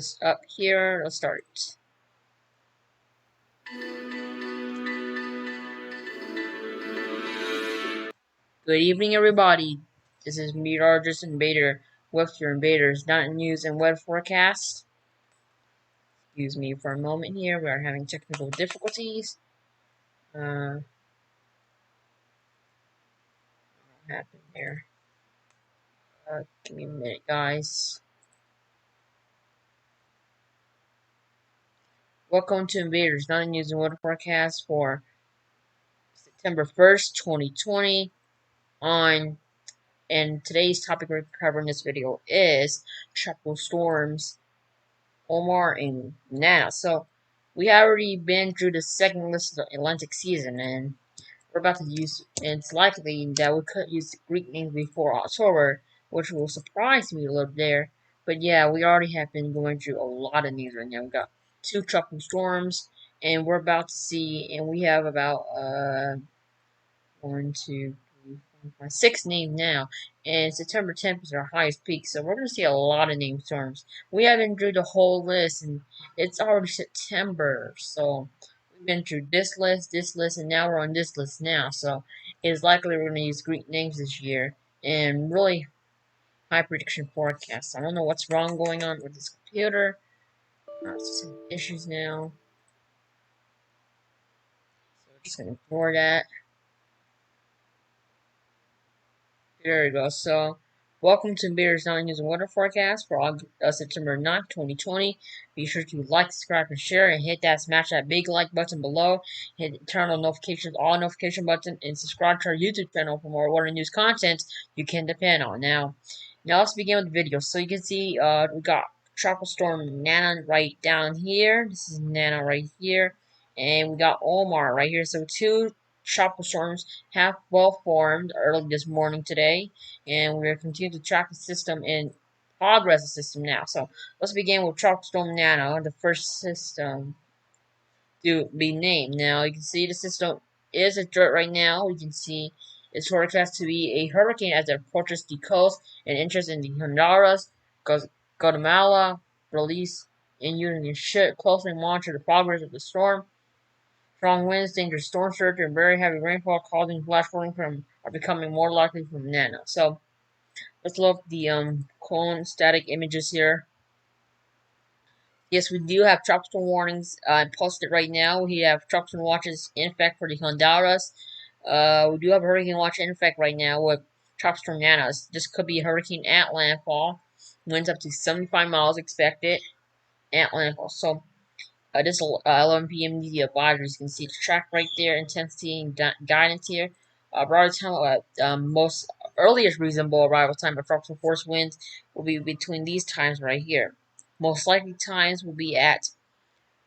this up here. Let's start. Good evening, everybody. This is meteorologist Invader with your Invaders Not News and Weather Forecast. Excuse me for a moment here. We are having technical difficulties. What happened there? Give me a minute, guys. Welcome to Invaders Not News and Weather Forecast for September 1st, 2020. And today's topic we're covering in this video is tropical storms Omar and Nana. So we have already been through the second list of the Atlantic season, and we're about to use. And it's likely that we could use the Greek names before October, which will surprise me a little there. But yeah, we already have been going through a lot of news right now. We got two tropical storms, and we're about to see. And we have about 6 names now, and September 10th is our highest peak, so we're going to see a lot of name storms. We haven't through the whole list, and it's already September, so we've been through this list, and now we're on this list now, so it's likely we're going to use Greek names this year, and really high prediction forecasts. I don't know what's wrong going on with this computer. Some issues now, so we're just going to ignore that. There we go. So, welcome to Invaders Not News and Weather Forecast for September 9th, 2020. Be sure to like, subscribe, and share, and smash that big like button below. Turn on notifications, all notification button, and subscribe to our YouTube channel for more water news content you can depend on. Now let's begin with the video. So you can see, we got Tropical Storm Nana right down here. This is Nana right here, and we got Omar right here. So two tropical storms have both formed early this morning today, and we're continuing to track the system and progress the system now. So let's begin with Tropical Storm Nana, the first system to be named. Now you can see the system is a threat right now. You can see it's forecast to be a hurricane as it approaches the coast and enters in the Honduras, Guatemala, Belize, and you should closely monitor the progress of the storm. Strong winds, dangerous storm surge, and very heavy rainfall causing flash flooding are becoming more likely from Nana. So let's look at the clone static images here. Yes, we do have tropical warnings posted right now. We have tropical watches in effect for the Honduras. We do have a hurricane watch in effect right now with tropical Nanas. This could be a hurricane at landfall. Winds up to 75 miles expected at landfall. So this 11 p.m. media advisories. You can see the track right there, intensity and guidance here. Arrival time, most earliest reasonable arrival time of tropical force winds will be between these times right here. Most likely times will be at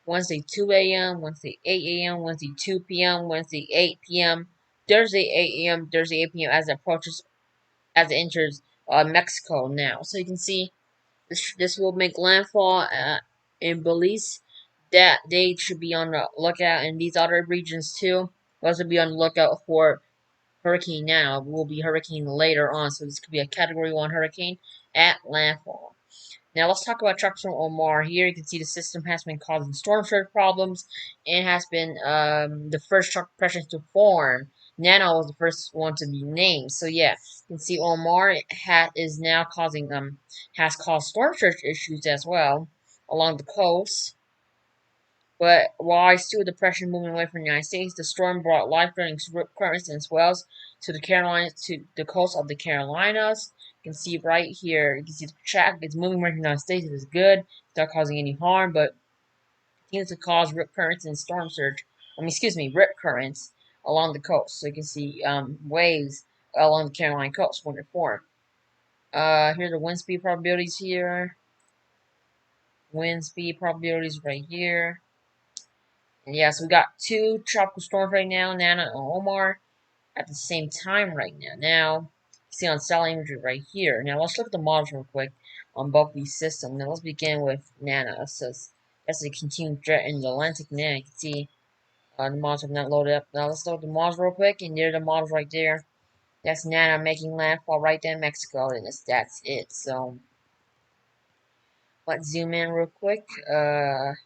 Wednesday 2 a.m., Wednesday 8 a.m., Wednesday 2 p.m., Wednesday 8 p.m., Thursday 8 a.m., Thursday 8 p.m. as it enters Mexico now. So you can see this will make landfall in Belize. That they should be on the lookout in these other regions too. Also be on the lookout for Hurricane now. Will be hurricane later on, so this could be a Category 1 hurricane at landfall. Now let's talk about Tropical Omar. Here you can see the system has been causing storm surge problems and has been the first tropical pressures to form. Nano was the first one to be named. So yeah, you can see Omar is now causing has caused storm surge issues as well along the coast. But while still depression moving away from the United States, the storm brought life-threatening rip currents and swells to the Carolinas, to the coast of the Carolinas. You can see right here, you can see the track is moving away from the United States. It is good. It's not causing any harm, but it continues to cause rip currents and storm surge. Rip currents along the coast. So you can see waves along the Carolina coast when they form. Here are the wind speed probabilities here. Wind speed probabilities right here. And yeah, so we got two tropical storms right now, Nana and Omar, at the same time right now. Now, you see on satellite imagery right here. Now, let's look at the models real quick on both these systems. Now, let's begin with Nana. It says that's a continued threat in the Atlantic. Now, you can see the models have not loaded up. Now, let's load the models real quick, and there are the models right there. That's Nana making landfall right there in Mexico, and that's it. So, Let's zoom in real quick. The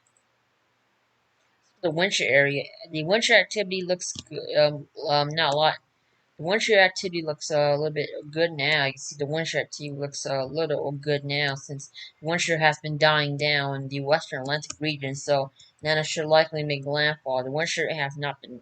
wind shear area. The wind shear activity looks not a lot. The wind shear activity looks a little bit good now. You can see the wind shear activity looks a little good now since the wind shear has been dying down in the western Atlantic region. So Nana should likely make landfall. The wind shear has not been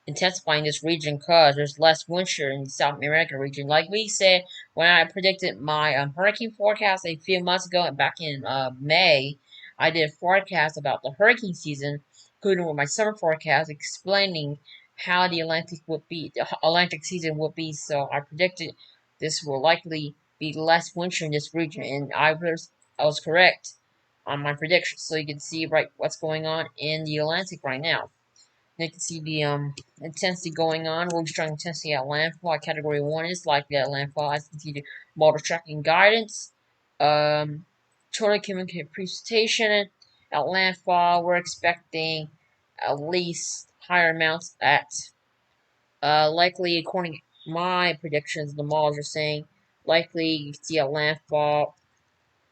intensifying this region because there's less wind shear in the South American region. Like we said when I predicted my hurricane forecast a few months ago, and back in May, I did a forecast about the hurricane season, including with my summer forecast, explaining how the Atlantic season would be. So I predicted this will likely be less wind shear in this region, and I was correct on my prediction. So you can see right what's going on in the Atlantic right now. You can see the intensity going on. We'll be strong intensity at landfall. Category 1 is likely at landfall. As you can see the model tracking guidance. Total communicate precipitation at landfall. We're expecting at least higher amounts at likely according to my predictions. The models are saying likely you can see at landfall.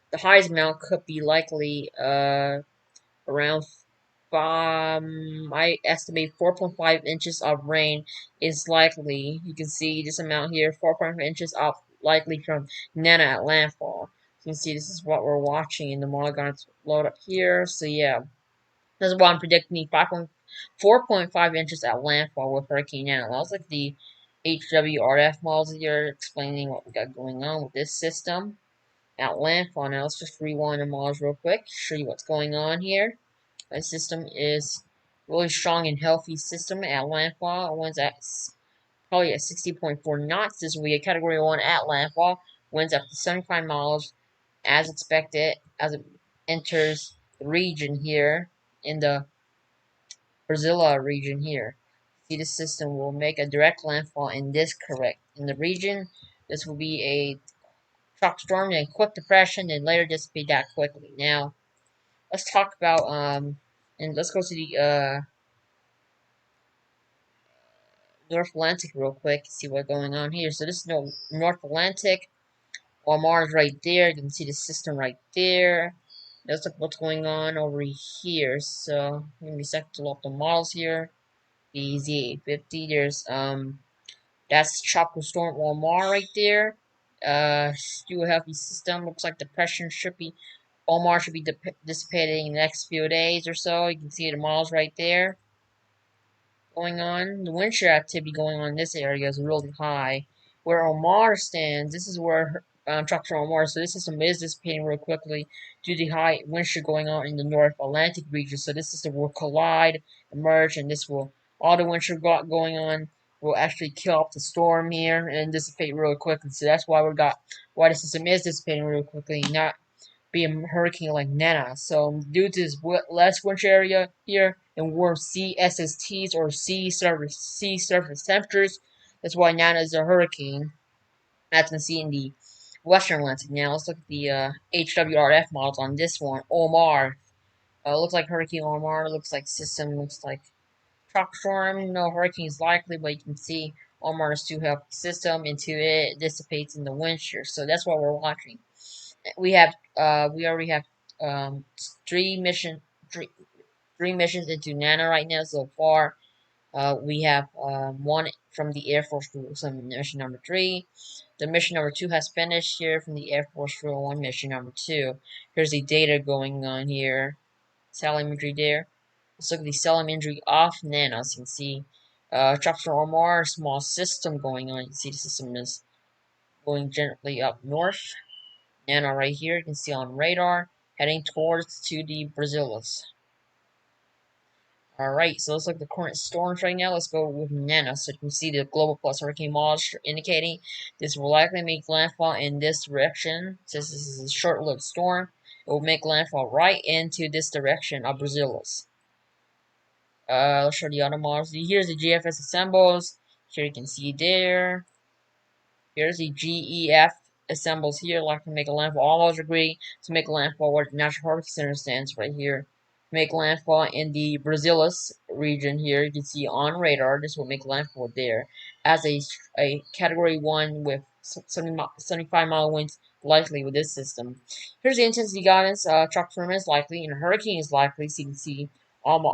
The highest amount could be likely around I estimate 4.5 inches of rain is likely. You can see this amount here, 4.5 inches of likely from Nana at landfall. You can see this is what we're watching in the model. Going to load up here. So yeah, this is why I'm predicting 4.5 inches at landfall with Hurricane Nana. That was like the HWRF models here explaining what we got going on with this system at landfall. Now let's just rewind the models real quick, show you what's going on here. My system is really strong and healthy system at landfall. Winds at probably at 60.4 knots. This will be a category 1 at landfall. Winds up to 75 miles as expected as it enters the region here in the Brazilla region here. See, the system will make a direct landfall in the region. This will be a shock storm and quick depression and later dissipate that quickly. Now let's talk about and let's go to the North Atlantic real quick, see what's going on here. So this is no North Atlantic. Omar is right there. You can see the system right there. Let's look what's going on over here. So give me a second to look up the models here. The Z850. There's that's Tropical Storm Omar right there. Still a healthy system. Looks like depression should be Omar should be dissipating in the next few days or so. You can see the models right there going on. The wind shear activity going on in this area is really high. Where Omar stands, this is where trucks are Omar. So this system is dissipating real quickly due to the high wind shear going on in the North Atlantic region. So this system will collide, emerge, and this will all the wind shear going on will actually kill off the storm here and dissipate really quickly. So that's why why the system is dissipating real quickly, not be a hurricane like Nana. So due to this less wind area here and warm sea SSTs or sea surface temperatures, that's why Nana is a hurricane. As you can see in the Western Atlantic. Now let's look at the HWRF models on this one. Omar. Looks like Hurricane Omar. Looks like system. Looks like tropical storm. No hurricane is likely, but you can see Omar is too healthy system until it dissipates in the wind shear. So that's what we're watching. We already have um, three mission three, three missions into Nana right now so far. We have one from the Air Force Rule, so mission number 3. The mission number 2 has finished here from the Air Force Rule 1 mission number 2. Here's the data going on here. Cell imagery there. Let's look at the cell imagery off Nana. As you can see, Tropical Omar, small system going on. You can see the system is going gently up north. Nana right here, you can see on radar, heading towards to the Brazilians. Alright, so let's look at the current storms right now. Let's go with Nana. So you can see the global plus hurricane models indicating this will likely make landfall in this direction. Since this is a short-lived storm, it will make landfall right into this direction of Brazilians. Let's show the other models. Here's the GFS assembles. Here you can see there. Here's the GEF assembles here, like to make a landfall. All those agree to make a landfall where the National Hurricane Center stands right here. Make landfall in the Brazilias region here. You can see on radar, this will make landfall there as a category 1 with 75-mile winds likely with this system. Here's the intensity guidance. Tropical storm is likely, and a hurricane is likely. So you can see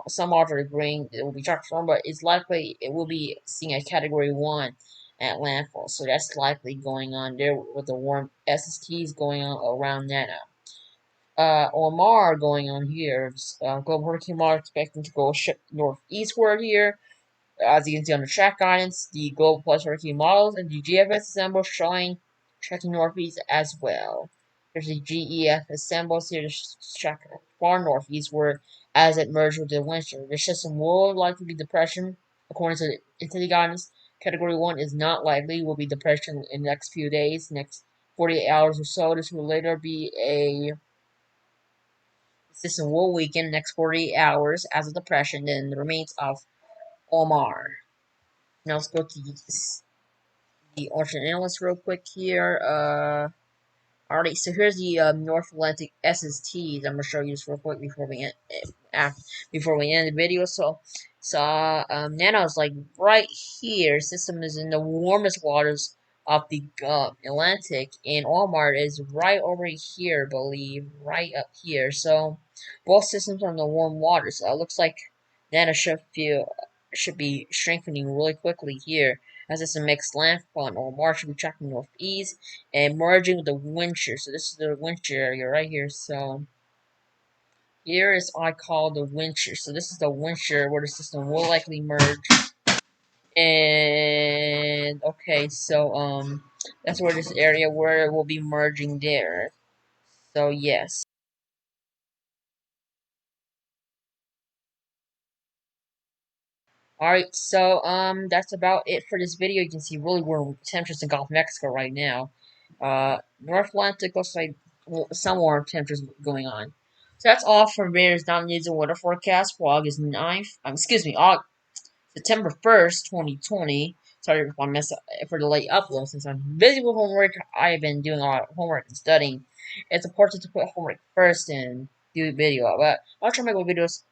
some moderate rain. It will be tropical storm, but it's likely it will be seeing a Category 1 at landfall. So that's likely going on there with the warm SSTs going on around that. Omar going on here. Global Hurricane Model expecting to go northeastward here. As you can see on the track guidance, the Global Plus Hurricane models and the GFS symbol showing tracking northeast as well. There's the GEFS symbols here to track far northeastward as it merged with the winter. The system will likely be depression, according to the intensity guidance. Category 1 is not likely, will be depression in the next few days, next 48 hours or so. This will later be a system will weaken next 48 hours as a depression, then the remains of Omar. Now let's go to the alternate analyst real quick here. Alright, so here's the North Atlantic SSTs. I'm gonna show you this real quick before we end the video. Nano's like right here. System is in the warmest waters of the Atlantic, and Walmart is right over here, I believe, right up here. So both systems are in the warm waters. So it looks like Nano should be strengthening really quickly here as it's a mixed landfall, and Omar should be tracking northeast and merging with the wind shear. So this is the wind shear area right here. So here is what I call the wind shear. So this is the wind shear where the system will likely merge. And okay, so that's where this area where it will be merging there. So yes. Alright, so that's about it for this video. You can see really warm temperatures in Gulf of Mexico right now. North Atlantic looks like some warm temperatures going on. So that's all for Invaders Down News and Weather Forecast for August 9th. September 1st, 2020. Sorry if I mess up for the late upload since I'm busy with homework. I've been doing a lot of homework and studying. It's important to put homework first and do the video. But I'll try to make videos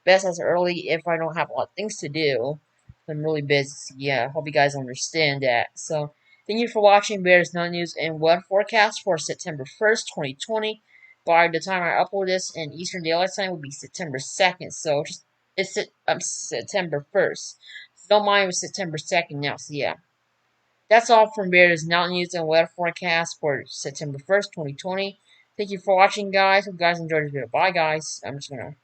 best as early if I don't have a lot of things to do. I'm really busy. Yeah, I hope you guys understand that. So, thank you for watching Bears Non News and Weather Forecast for September 1st, 2020. By the time I upload this in Eastern Daylight Time, will be September 2nd. So, it's September 1st. So don't mind with September 2nd now. So, yeah. That's all from Bears Non News and Weather Forecast for September 1st, 2020. Thank you for watching, guys. Hope you guys enjoyed this video. Bye, guys. I'm just gonna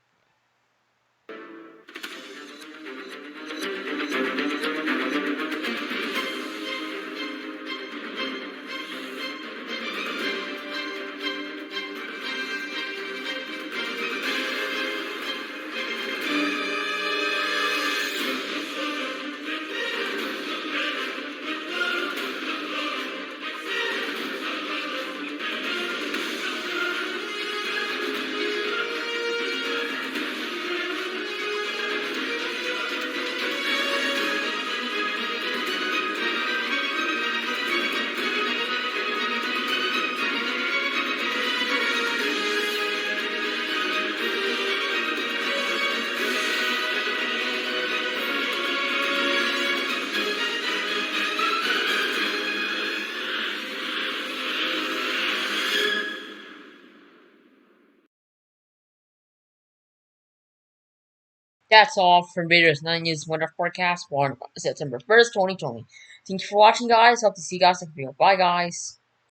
That's all for Invaders 9 News Weather Forecast for September 1st, 2020. Thank you for watching, guys. Hope to see you guys next video. Bye, guys.